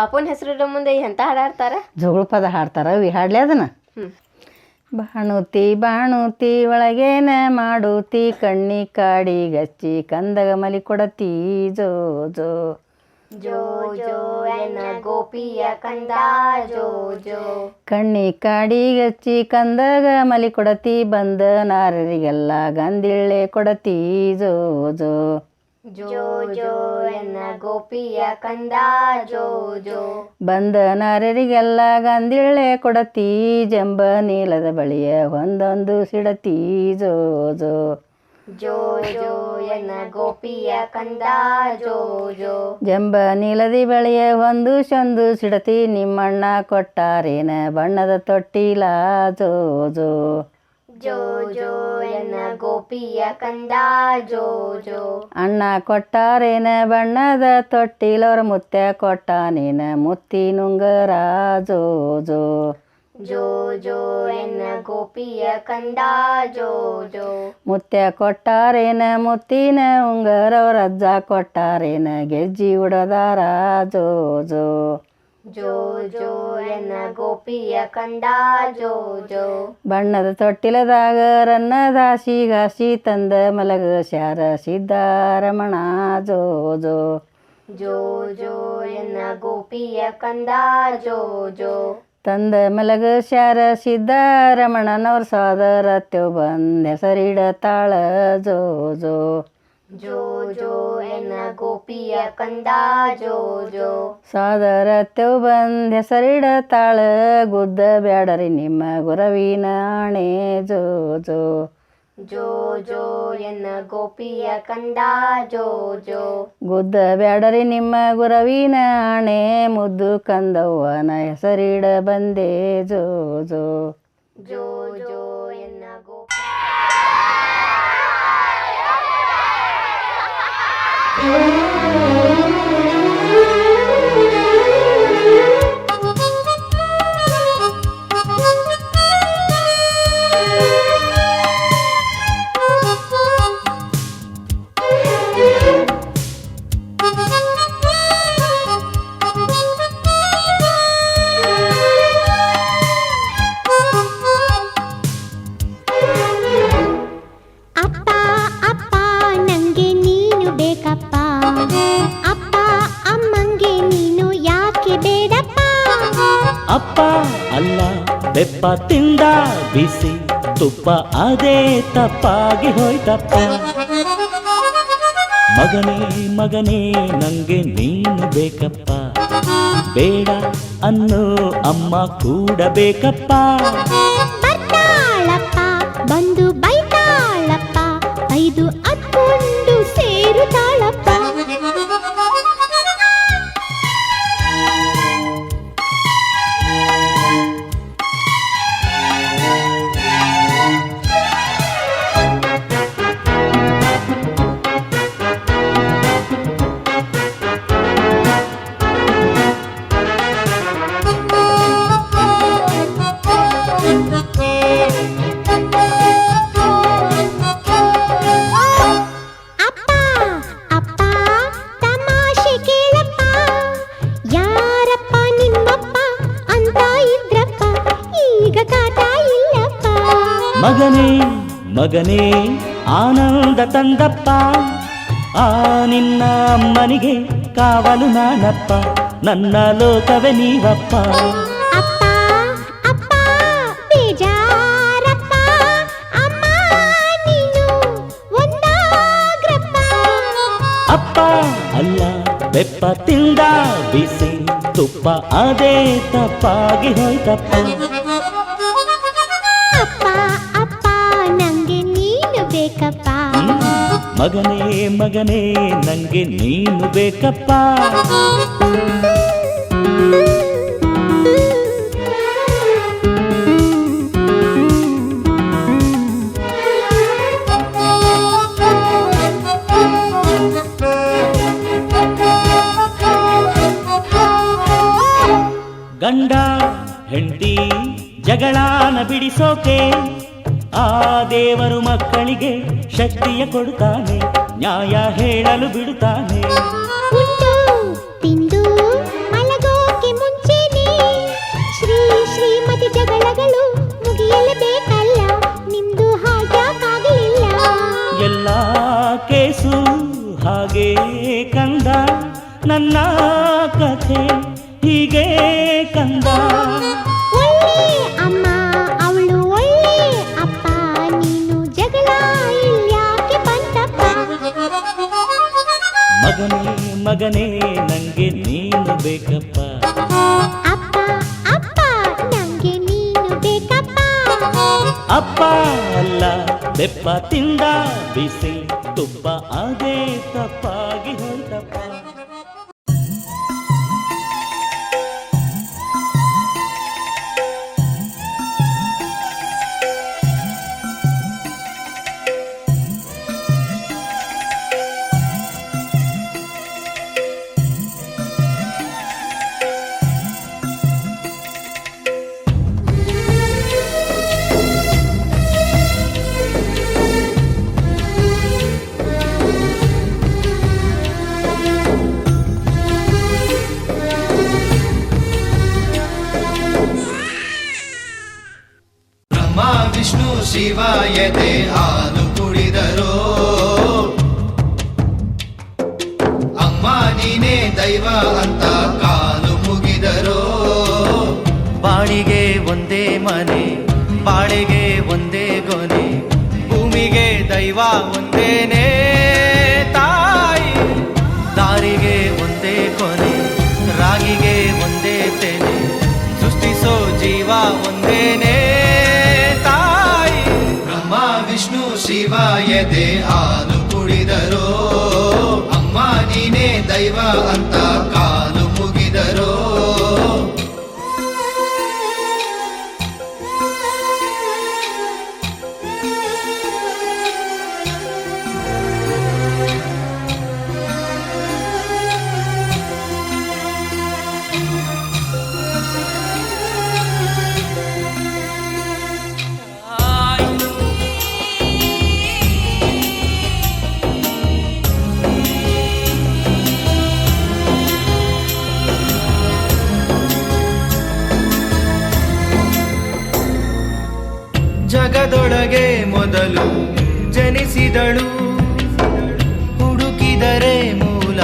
ಅಪ್ಪನ ಹೆಸರು ಮುಂದೆ ಎಂತ ಹಾಡಾಡ್ತಾರ? ಜೋಗುಳ ಪದ ಹಾಡ್ತಾರ. ಅವಿ ಹಾಡ್ಲಿ ಅದನ್ನ. ಬಾಣುತಿ ಬಾಣುತಿ ಒಳಗೇನ ಮಾಡುತ್ತಿ, ಕಣ್ಣಿ ಕಾಡಿ ಗಚ್ಚಿ ಕಂದಗ ಮಲಿ ಕೊಡತಿ ಜೋ ಜೋ ಜೋ ಜೋ ಎನ್ನ ಗೋಪಿಯ ಕಂದ ಜೋ ಜೋ. ಕಣ್ಣಿ ಕಾಡಿ ಗಚ್ಚಿ ಕಂದಗ ಮಲಿ ಕೊಡತಿ, ಬಂದ ನಾರರಿಗೆಲ್ಲ ಗಂದಿಳ್ಳೆ ಕೊಡತಿ ಜೋ ಜೋ ಜೋ ಜೋ ಎನ್ನ ಗೋಪಿಯ ಕಂದ ಜೋ ಜೋ. ಬಂದ ನಾರರಿಗೆಲ್ಲ ಗಂದಿಳ್ಳೆ ಕೊಡತಿ, ಜಂಬ ನೀಲದ ಬಳಿಯ ಒಂದೊಂದು ಸಿಡತಿ ಜೋ ಜೋ ಜೋ ಜೋ ಎನ್ನ ಗೋಪಿಯ ಕಂದ ಜೋ ಜೋ. ಜಂಬ ನೀಲದಿ ಬಳಿಯ ಒಂದು ಚಂದು ಸಿಡತಿ, ನಿಮ್ಮಣ್ಣ ಕೊಟ್ಟಾರೇನ ಬಣ್ಣದ ತೊಟ್ಟಿಲ ಜೋ ಜೋ ಜೋ ಜೋ ಎನ್ನ ಗೋಪಿಯ ಕಂದ ಜೋ ಜೋ. ಅಣ್ಣ ಕೊಟ್ಟಾರೇನ ಬಣ್ಣದ ತೊಟ್ಟಿಲವ್ರ ಮುತ್ಯ ಕೊಟ್ಟಾನೇನ ಮುತ್ತಿನುಂಗರ ಜೋ ಜೋ ಜೋ ಜೋ ಎನ್ನ ಗೋಪಿಯ ಕಂದ ಜೋ ಜೋ. ಮುತ್ಯ ಕೊಟ್ಟಾರೇನ ಮುತ್ತಿನ ಉಂಗರವ್ರ ಅಜ್ಜ ಕೊಟ್ಟಾರೇನ ಗೆಜ್ಜಿ ಉಡದಾರ ಜೋ ಜೋ ಜೋ ಜೋ ಎನ್ನ ಗೋಪಿಯ ಕಂದ ಜೋ ಜೋ. ಬಣ್ಣದ ತೊಟ್ಟಿಲದಾಗ ರನ್ನದಾಸಿಗಾಸಿ ತಂದ ಮಲಗ ಶಾರ ಸಿದ್ದಾರಮಣ ಜೋ ಜೋ ಜೋ ಜೋ ಎನ್ನ ಗೋಪಿಯ ಕಂದ ಜೋ ಜೋ. ತಂದ ಮಲಗ ಶಾರ ಸಿದ್ದಾರಮಣನವ್ರ ಸೋದರ ತೆವ್ ಬಂದ ಹೆಸರಿಡತಾಳ ಜೋ ಜೋ ಜೋ ಜೋ ಎನ್ನ ಗೋಪಿಯ ಕಂದ ಜೋ ಜೋ. ಸೋದರ ತೆವ್ ಬಂದ ಹೆಸರಿಡತಾಳ, ಗುದ್ದ ಬ್ಯಾಡರಿ ನಿಮ್ಮ ಗುರವಿನ ಆಣೆ ಜೋ ಜೋ ಜೋ ಜೋ ಎನ್ನ ಗೋಪಿಯ ಕಂದ ಜೋ ಜೋ. ಗುದ್ದ ಬ್ಯಾಡರಿ ನಿಮ್ಮ ಗುರವಿನ ಆಣೆ, ಮುದ್ದು ಕಂದವ್ವನ ಹೆಸರಿಡ ಬಂದೆ ಜೋ ಜೋ ಜೋ ಜೋ ಎನ್ನ ಗೋಪಿ. ಅಪ್ಪ ಅಲ್ಲ ಬೆಪ್ಪ ತಿಂದ ಬಿಸಿ ತುಪ್ಪ, ಅದೇ ತಪ್ಪಾಗಿ ಹೋಯ್ತಪ್ಪ. ಮಗನೇ ಮಗನೇ ನಂಗೆ ನೀನು ಬೇಕಪ್ಪ, ಬೇಡ ಅನ್ನೋ ಅಮ್ಮ ಕೂಡ ಬೇಕಪ್ಪ. ಬಂದು ಬೈತಾಳಪ್ಪ, ಐದು ಅತ್ಕೊಂಡು ಸೇರುತ್ತಾಳಪ್ಪ. ಮಗನೇ ಮಗನೇ ಆನಂದ ತಂದಪ್ಪ, ಆ ನಿನ್ನ ಅಮ್ಮನಿಗೆ ಕಾವಲು ನಾನಪ್ಪ, ನನ್ನ ಲೋಕವೇ ನೀವಪ್ಪ. ಅಪ್ಪ ಅಪ್ಪ ಬೇಜಾರಪ್ಪ, ಅಮ್ಮ ನೀನು ಒಂದಾಗ್ರಪ್ಪ. ಅಪ್ಪ ಅಲ್ಲ ಬೆಪ್ಪ ತಿಂದ ಬಿಸಿ ತುಪ್ಪ, ಅದೇ ತಪ್ಪಾಗಿ ಹೋಯ್ತಪ್ಪ. ಮಗನೇ ಮಗನೇ ನಂಗೆ ನೀನು ಬೇಕಪ್ಪ. ಗಂಡ ಹೆಂಡತಿ ಜಗಳಾನ ಬಿಡಿಸೋಕೆ ಆ ದೇವರು ಮಕ್ಕಳಿಗೆ ಶಕ್ತಿಯ ಕೊಡುತ್ತಾನೆ, ನ್ಯಾಯ ಹೇಳಲು ಬಿಡುತ್ತಾನೆ. ತಿಂದು ಮಲಗೋಕೆ ಜಗಳಗಳು ಮುಗಿಯಲೇಬೇಕಲ್ಲ, ನಿಮ್ದು ಹಾಗ್ಯಾಕಾಗಲಿಲ್ಲ? ಎಲ್ಲ ಕೇಸು ಹಾಗೆ ಕಂದ, ನನ್ನ ಕಥೆ ಹೀಗೆ ಕಂದ. ಒಳ್ಳೆ ಅಮ್ಮ ಅವಳು ಒಳ್ಳೆ ಅಪ್ಪ, ನೀನು ಜಗಳ ಇಲ್ಯಾಕೆ ಬಂತಪ್ಪ? ಮಗನೇ ಮಗನೇ ನಂಗೆ ನೀನು ಬೇಕಪ್ಪ. ಅಪ್ಪ ಅಪ್ಪ ನಂಗೆ ನೀನು ಬೇಕಪ್ಪ. ಅಪ್ಪ ಅಲ್ಲ ಬೆಪ್ಪ ತಿಂದ ಬಿಸಿ ತುಪ್ಪ, ಅದೇ ತಪ್ಪಾಗಿ ಹೊರಟಪ್ಪ. ವಿಷ್ಣು ಶಿವ ಎದೆ ಹಾಲು ಕುಡಿದರೋ, ಅಮ್ಮ ನೀನೇ ದೈವ ಅಂತ ಕಾಲು ಮುಗಿದರೋ. ಬಾಳಿಗೆ ಒಂದೇ ಮನೆ, ಬಾಳೆಗೆ ಒಂದೇ ಗೊನೆ, ಭೂಮಿಗೆ ದೈವ ಒಂದೇನೆ ತಾಯಿ. ದಾರಿಗೆ ಒಂದೇ ಕೊನೆ, ರಾಗಿಗೆ ಒಂದೇ ತೆನೆ, ಸೃಷ್ಟಿಸೋ ಜೀವ ಒಂದೇನೆ ತಾಯಿ. ಬ್ರಹ್ಮ ವಿಷ್ಣು ಶಿವ ಎದೆ ಹಾಲು ಕುಡಿದರೋ, ಅಮ್ಮ ನೀನೇ ದೈವ ಅಂತ ಕಾಲು ಮುಗಿದರೋ. ಜಗದೊಳಗೆ ಮೊದಲು ಜನಿಸಿದಳು, ಹುಡುಕಿದರೆ ಮೂಲ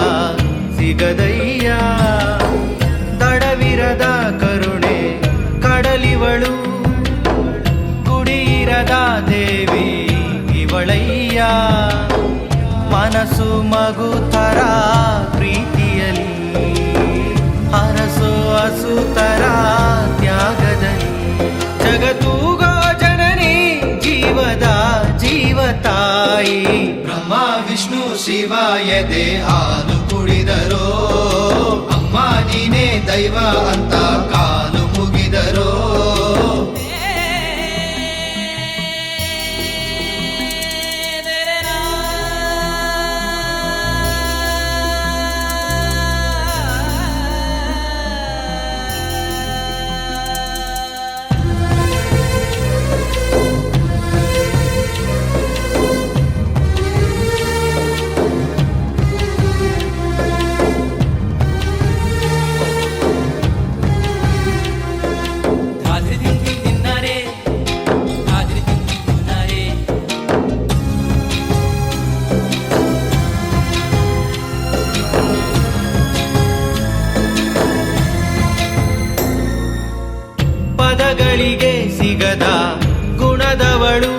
ಸಿಗದಯ್ಯ. ದಡವಿರದ ಕರುಣೆ ಕಡಲಿವಳು, ಗುಡಿಯಿರದ ದೇವಿ ಇವಳಯ್ಯ. ಮನಸ್ಸು ಮಗು ಥರ ಪ್ರೀತಿಯಲಿ, ಹರಸು ಹಸು ಥರ ತ್ಯಾಗದಲ್ಲಿ. ಜಗತ್ತೂಗೋ ಜನನಿ ಜೀವದ ಜೀವತಾಯಿ. ಬ್ರಹ್ಮ ವಿಷ್ಣು ಶಿವ ಎದೆ ಹಾಲು ಕುಡಿದರೋ, ಅಮ್ಮ ನೀನೇ ದೈವ ಅಂತ ಕಾಲು ಮುಗಿದರೋ. ಪದಗಳಿಗೆ ಸಿಗದ ಗುಣದವಳು,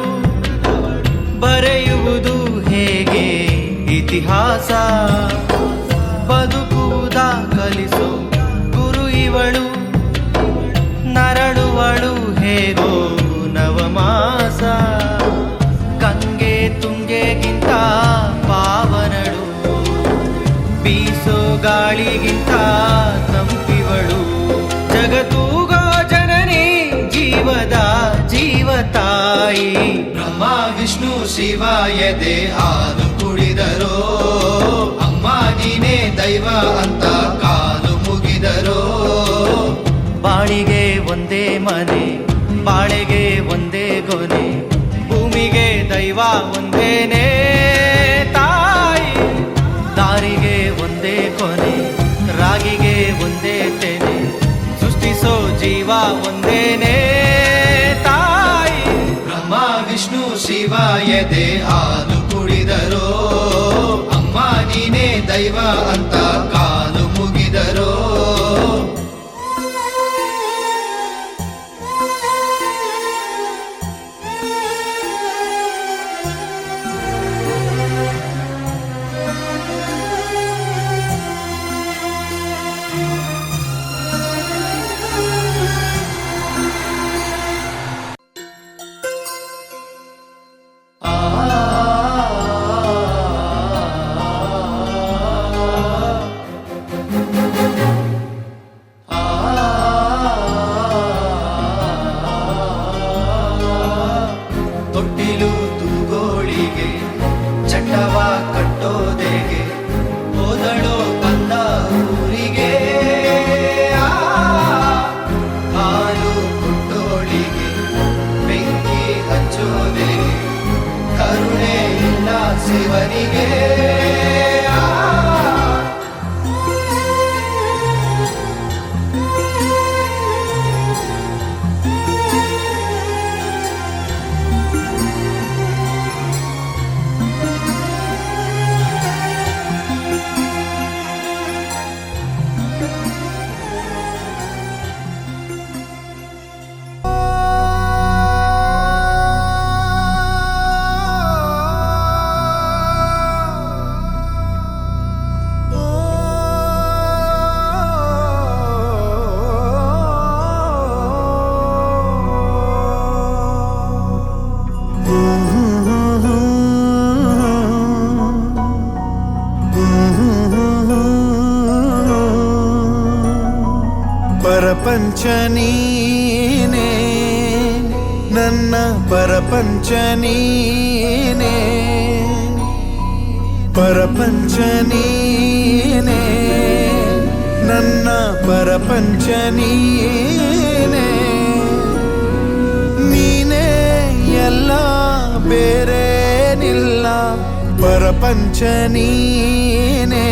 ಬರೆಯುವುದು ಹೇಗೆ ಇತಿಹಾಸ. ಬದುಕುವುದ ಕಲಿಸೋ ಗುರು ಇವಳು, ನರಳುವಳು ಹೇಗೋ ನವಮಾಸ. ಗಂಗೆ ತುಂಗೆಗಿಂತ ಪಾವನಳು, ಬೀಸೋ ಗಾಳಿಗಿಂತ ತಂಪಿವಳು. ಜಗತ್ತೂಗೋ ಜನನಿ ಜೀವದ ಜೀವತಾಯಿ. ಬ್ರಹ್ಮ ವಿಷ್ಣು ಶಿವ ಎದೆ ಹಾಲು ಕುಡಿದರೋ, ಅಮ್ಮ ನೀನೇ ದೈವ ಅಂತ ಕಾಲು ಮುಗಿದರೋ. ಬಾಳಿಗೆ ಒಂದೇ ಮನೆ, ಬಾಳೆಗೆ ಒಂದೇ ಗೊನೆ, ಭೂಮಿಗೆ ದೈವ ಒಂದೇನೆ ತಾಯಿ. ದಾರಿಗೆ ಒಂದೇ ಕೊನೆ, ರಾಗಿಗೆ ಒಂದೇ ತೆನೆ, ಸೃಷ್ಟಿಸೋ ಜೀವ ಒಂದೇನೆ ವಿಷ್ಣು ಶಿವ ಎದೆ ಹಾಲು ಕುಡಿದರೋ ಅಮ್ಮ ನೀನೇ ದೈವ ಅಂತ ಕಾಲು ಮುಗಿದರೋ ತೊಟ್ಟಿಲು ತೂಗೋಳಿಗೆ ಚಟ್ಟವ ಕಟ್ಟೋದೆಗೆ ಹೋದಳೋ ಬಂದ ಊರಿಗೆ ಹಾಲು ಕೊಟ್ಟೋಳಿಗೆ ಬೆಂಕಿ ಹಚ್ಚೋದೆಗೆ ಕರುಣೆ ಇಲ್ಲ ಶಿವನಿಗೆ ಪರಪಂಚ ನೀನೇ ನನ್ನ ಪರಪಂಚ ನೀನೇ ಪರಪಂಚ ನೀನೇ ನನ್ನ ಪರಪಂಚ ನೀನೇ ನೀನೇ ಎಲ್ಲ ಬೇರೇನಿಲ್ಲ ಪರಪಂಚ ನೀನೇ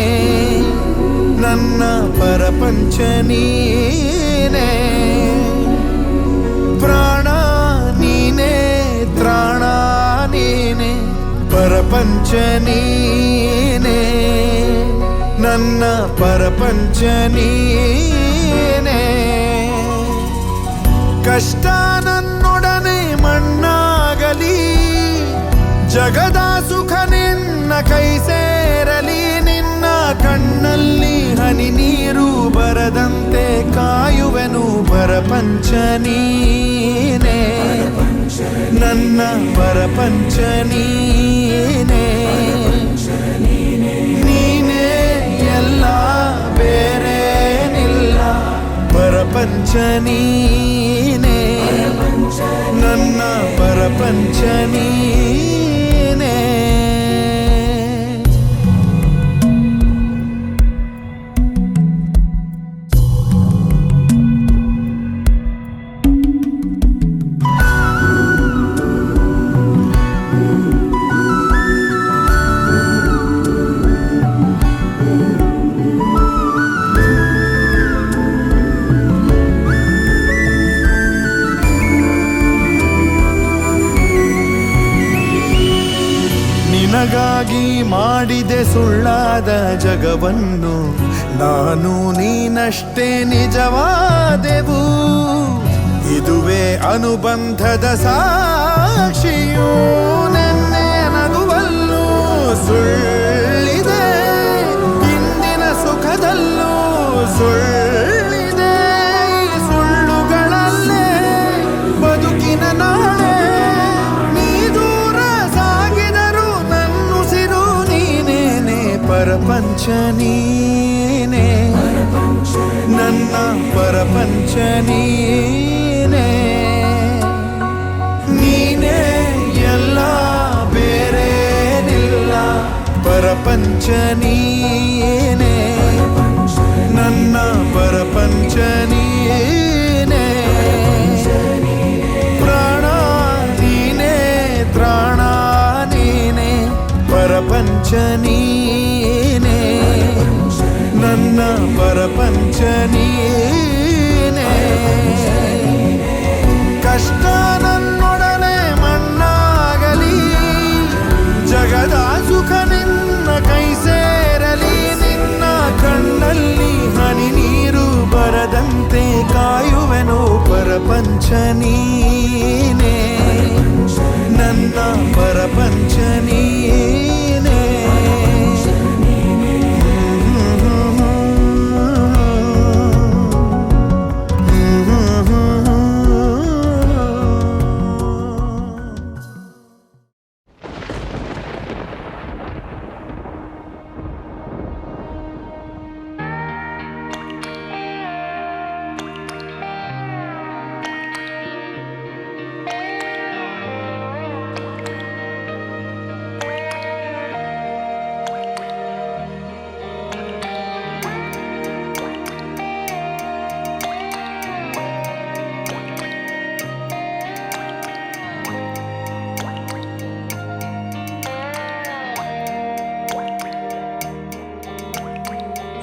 ನನ್ನ ಪರಪಂಚ ನೀನೇ ಪ್ರಾಣ ನೀನೇ ತ್ರಾಣ ನೀನೇ ಪರಪಂಚ ನೀನೇ ನನ್ನ ಪರಪಂಚ ನೀನೇ ಕಷ್ಟ ನನ್ನೊಡನೆ ಮಣ್ಣಾಗಲಿ ಜಗದ ಸುಖ ನಿನ್ನ ಕೈ ಸೇರಲಿ ನಿನ್ನ ಕಣ್ಣಲ್ಲಿ ಹನಿ ನೀರು ಬರದಂತೆ ಕಾಯುವೆನು ಪರಪಂಚ ನೀನೇ ನನ್ನ ಪರಪಂಚ ನೀನೇ ನೀನೇ ಎಲ್ಲ ಬೇರೇನಿಲ್ಲ ಪರಪಂಚ ನೀನೇ ನನ್ನ ಪರಪಂಚ ನೀನೇ ನಿನಗಾಗಿ ಮಾಡಿದೆ ಸುಳ್ಳಾದ ಜಗವನ್ನು ನಾನು ನೀನಷ್ಟೇ ನಿಜವಾದೆವು ಇದುವೇ ಅನುಬಂಧದ ಸಾಕ್ಷಿಯೂ ನೆನ್ನೆ ನಗುವಲ್ಲೂ ಸುಳ್ಳಿದೆ ಇಂದಿನ ಸುಖದಲ್ಲೂ ಸುಳ್ಳಿದೆ ಈ ಸುಳ್ಳುಗಳಲ್ಲೇ ಬದುಕಿನ ನಾಳೆ ನೀ ದೂರ ಸಾಗಿದರು ನನ್ನುಸಿರು ನೀನೇನೆ ಪರಪಂಚ ನೀನೇ ನನ್ನ ಪರಪಂಚ ನೀನೇ ನೀನೇ ಎಲ್ಲ ಬೇರೇನಿಲ್ಲ ಪರಪಂಚ ನೀನೇ ನನ್ನ ಪರಪಂಚ ನೀನೇ ಪ್ರಾಣ ನೀನೇ ತ್ರಾಣ ನೀನೇ ಪರಪಂಚ ನೀನೇ ನನ್ನ ಪರಪಂಚ ನೀನೇ ಕಷ್ಟ ನನ್ನೊಡನೆ ಮಣ್ಣಾ ನೀನೇ ನನ್ನ ಪರಪಂಚ ನೀನೇ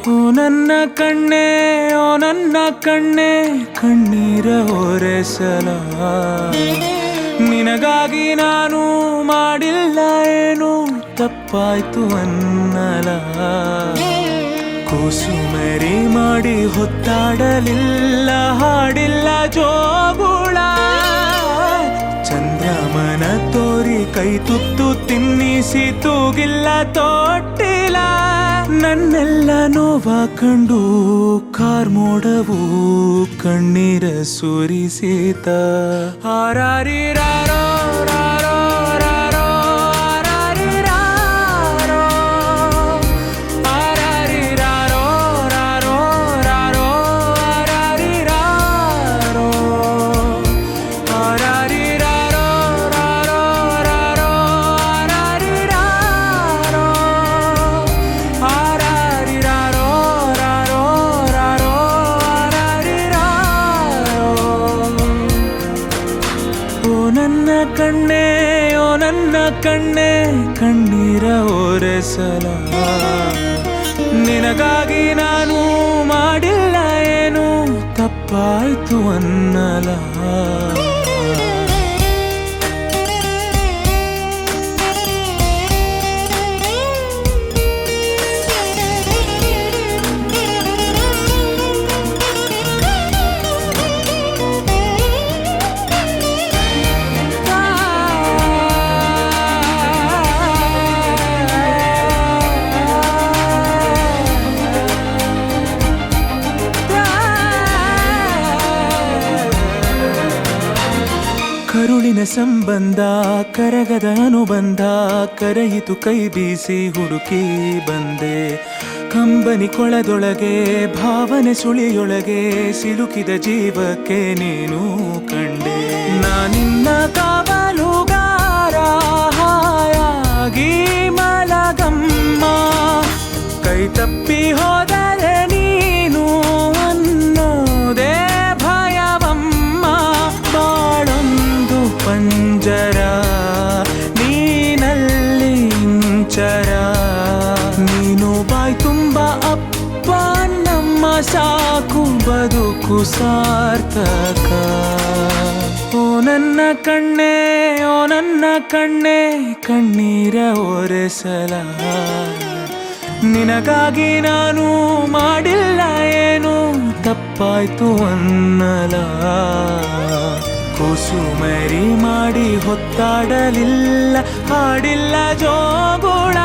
ಓ ನನ್ನ ಕಣ್ಣೆ ಓ ನನ್ನ ಕಣ್ಣೆ ಕಣ್ಣೀರ ಹೊರೆಸಲ ನಿನಗಾಗಿ ನಾನು ಮಾಡಿಲ್ಲ ಏನು ತಪ್ಪಾಯ್ತು ಅನ್ನಲ ಕೂಸುಮರಿ ಮಾಡಿ ಹೊತ್ತಾಡಲಿಲ್ಲ ಹಾಡಿಲ್ಲ ಜೋಗುಳ ಚಂದ್ರಮನ ತೋರಿ ಕೈ ತುತ್ತು ತಿನ್ನಿಸಿ ತೂಗಿಲ್ಲ ತೊಟ್ಟಿಲ್ಲ ನನ್ನೆಲ್ಲ ನೋವ ಕಂಡು ಕಾರ್ಮೋಡವು ಕಣ್ಣೀರ ಸುರಿಸಿತ ಹಾರಾರಿರಾರೋ ರಾರೋ ರಾರೋ ಹಾರಾರಿರಾರೋ ಹಾರಾರಿರಾರೋ ರಾರೋ ರಾರೋ ಹಾರಾರಿರಾರೋ ಹಾರಾರಿರಾರೋ ರಾರೋ ರಾರೋ ಹಾರಾರಿರಾರೋ ಹಾರಾರಿರಾರೋ ರಾರೋ ರಾರೋ ಹಾರಾರಿರಾರೋ ಓ ನನ್ನ ಕಣ್ಣೆ ಓ ನನ್ನ ಕಣ್ಣೆ ಕಣ್ಣೀರ ಒರೆಸಲ ನಿನಗಾಗಿ ನಾನು ಮಾಡಿಲ್ಲ ಏನು ತಪ್ಪಾಯ್ತು ಅನ್ನಲ ಕರುಳಿನ ಸಂಬಂಧ ಕರಗದ ಅನುಬಂಧ ಕರೆಯಿತು ಕೈ ಬೀಸಿ ಹುಡುಕಿ ಬಂದೆ ಕಂಬನಿ ಕೊಳದೊಳಗೆ ಭಾವನೆ ಸುಳಿಯೊಳಗೆ ಸಿಲುಕಿದ ಜೀವಕ್ಕೆ ನೀನು ಕಂಡೆ ನಾನಿನ್ನ ಕಾವಲುಗಾರ ಹಾಯಾಗಿ ಮಲಗಮ್ಮ ಕೈ ತಪ್ಪಿ ಹೋದರೆ ನೀನು ಅನ್ನೋದೇ ಭಯವಮ್ಮ ಬಾಳೊಂದು ಪಂಜರ ನೀನಲ್ಲಿ ಇಂಚರ ನೀನು ಬಾಯ್ ತುಂಬ ಅಪ್ಪ ನಮ್ಮ ಸಾಕು ಬದುಕು ಸಾರ್ಥಕ ಓ ನನ್ನ ಕಣ್ಣೆ ಓ ನನ್ನ ಕಣ್ಣೆ ಕಣ್ಣೀರ ಒರೆಸಲ ನಿನಗಾಗಿ ನಾನು ಮಾಡಿಲ್ಲ ಏನು ತಪ್ಪಾಯ್ತು ಅನ್ನಲ ಕೂಸುಮರಿ ಮಾಡಿ ಹೊತ್ತಾಡಲಿಲ್ಲ ಹಾಡಿಲ್ಲ ಜೋಗುಳ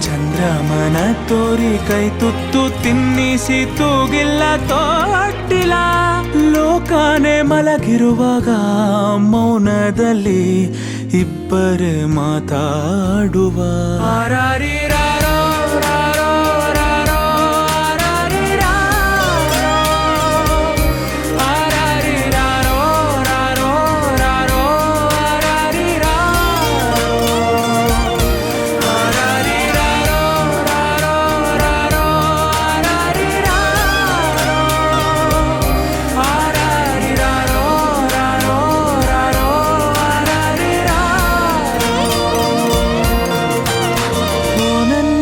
ಚಂದ್ರಮನ ತೋರಿ ಕೈ ತುತ್ತು ತಿನ್ನಿಸಿ ತೂಗಿಲ್ಲ ತೊಟ್ಟಿಲ್ಲ ಲೋಕನೆ ಮಲಗಿರುವಾಗ ಮೌನದಲ್ಲಿ ಇಬ್ಬರೇ ಮಾತಾಡುವ ಹಾರಾರಿರಾರೋ ರಾರೋ ರಾರೋ ಹಾರಾರಿರಾರೋ ಹಾರಾರಿರಾರೋ ರಾರೋ ರಾರೋ ಹಾರಾರಿರಾರೋ ಹಾರಾರಿರಾರೋ ರಾರೋ ರಾರೋ ಹಾರಾರಿರಾರೋ ಹಾರಾರಿರಾರೋ ರಾರೋ ರಾರೋ ಹಾರಾರಿರಾರೋ ಓ ನನ್ನ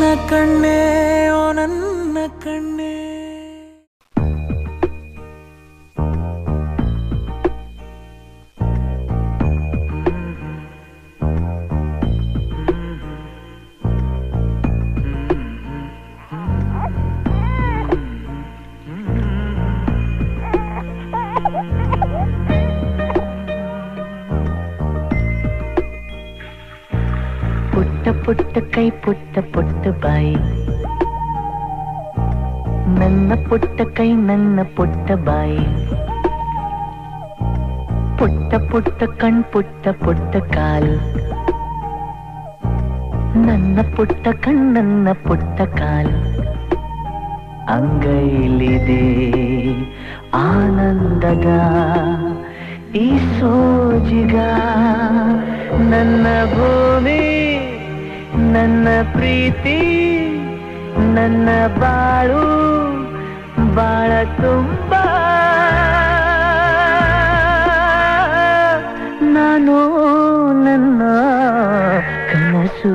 ಪುಟ್ಟ ಕೈ ಪುಟ್ಟ ಪುಟ್ಟ ಬಾಯಿ, ನನ್ನ ಪುಟ್ಟ ಕೈ ನನ್ನ ಪುಟ್ಟ ಬಾಯಿ, ಪುಟ್ಟ ಪುಟ್ಟ ಕಣ್ ಪುಟ್ಟ ಪುಟ್ಟ ಕಾಲು, ನನ್ನ ಪುಟ್ಟ ಕಣ್ಣನ್ನ ಪುಟ್ಟ ಕಾಲು, ಅಂಗೈಲಿದೆ ಆನಂದದ ಈ ಸೋಜಿಗ, ನನ್ನ ಭೂಮಿ ನನ್ನ ಪ್ರೀತಿ ನನ್ನ ಬಾಳು ಬಾಳ ತುಂಬ, ನಾನು ನನ್ನ ಕನಸು.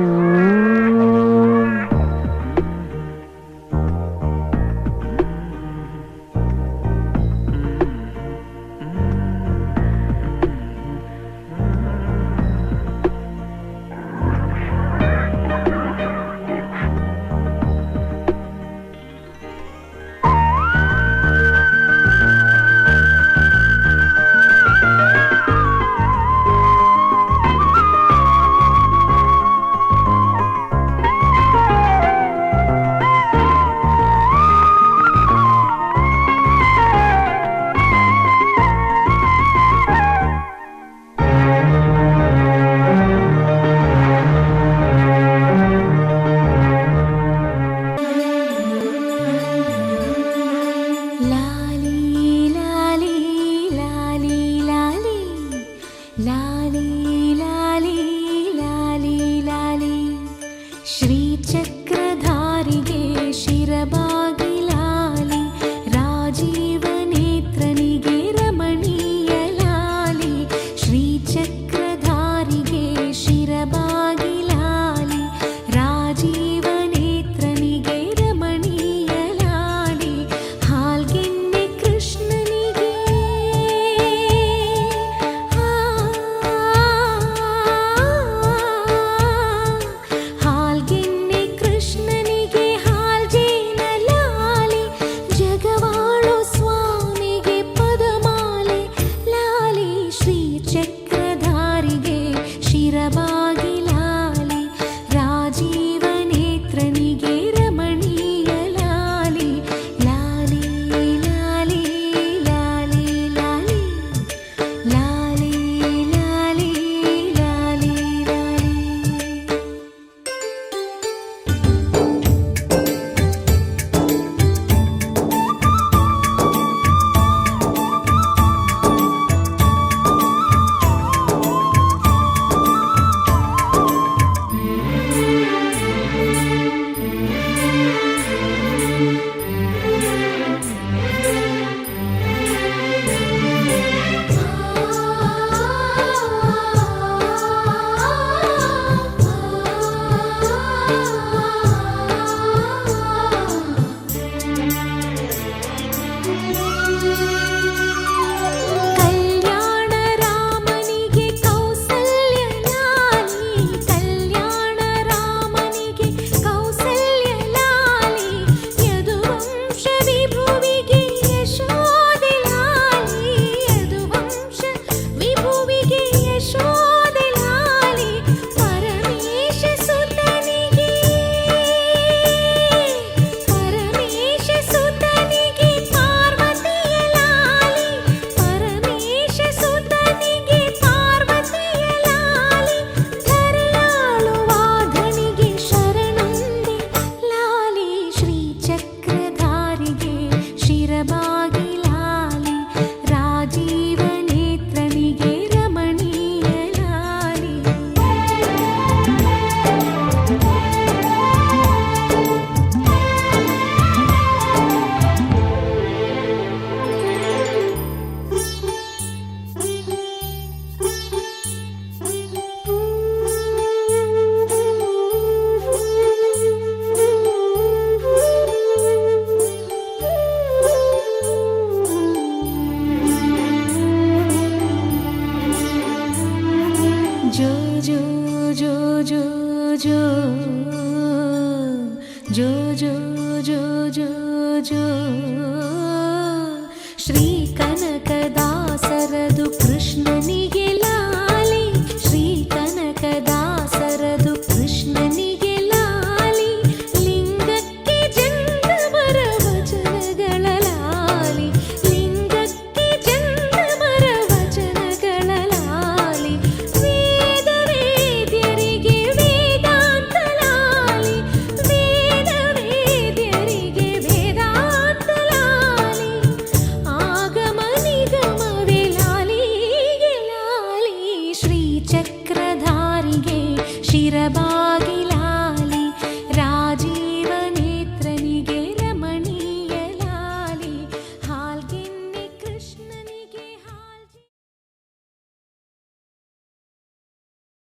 जो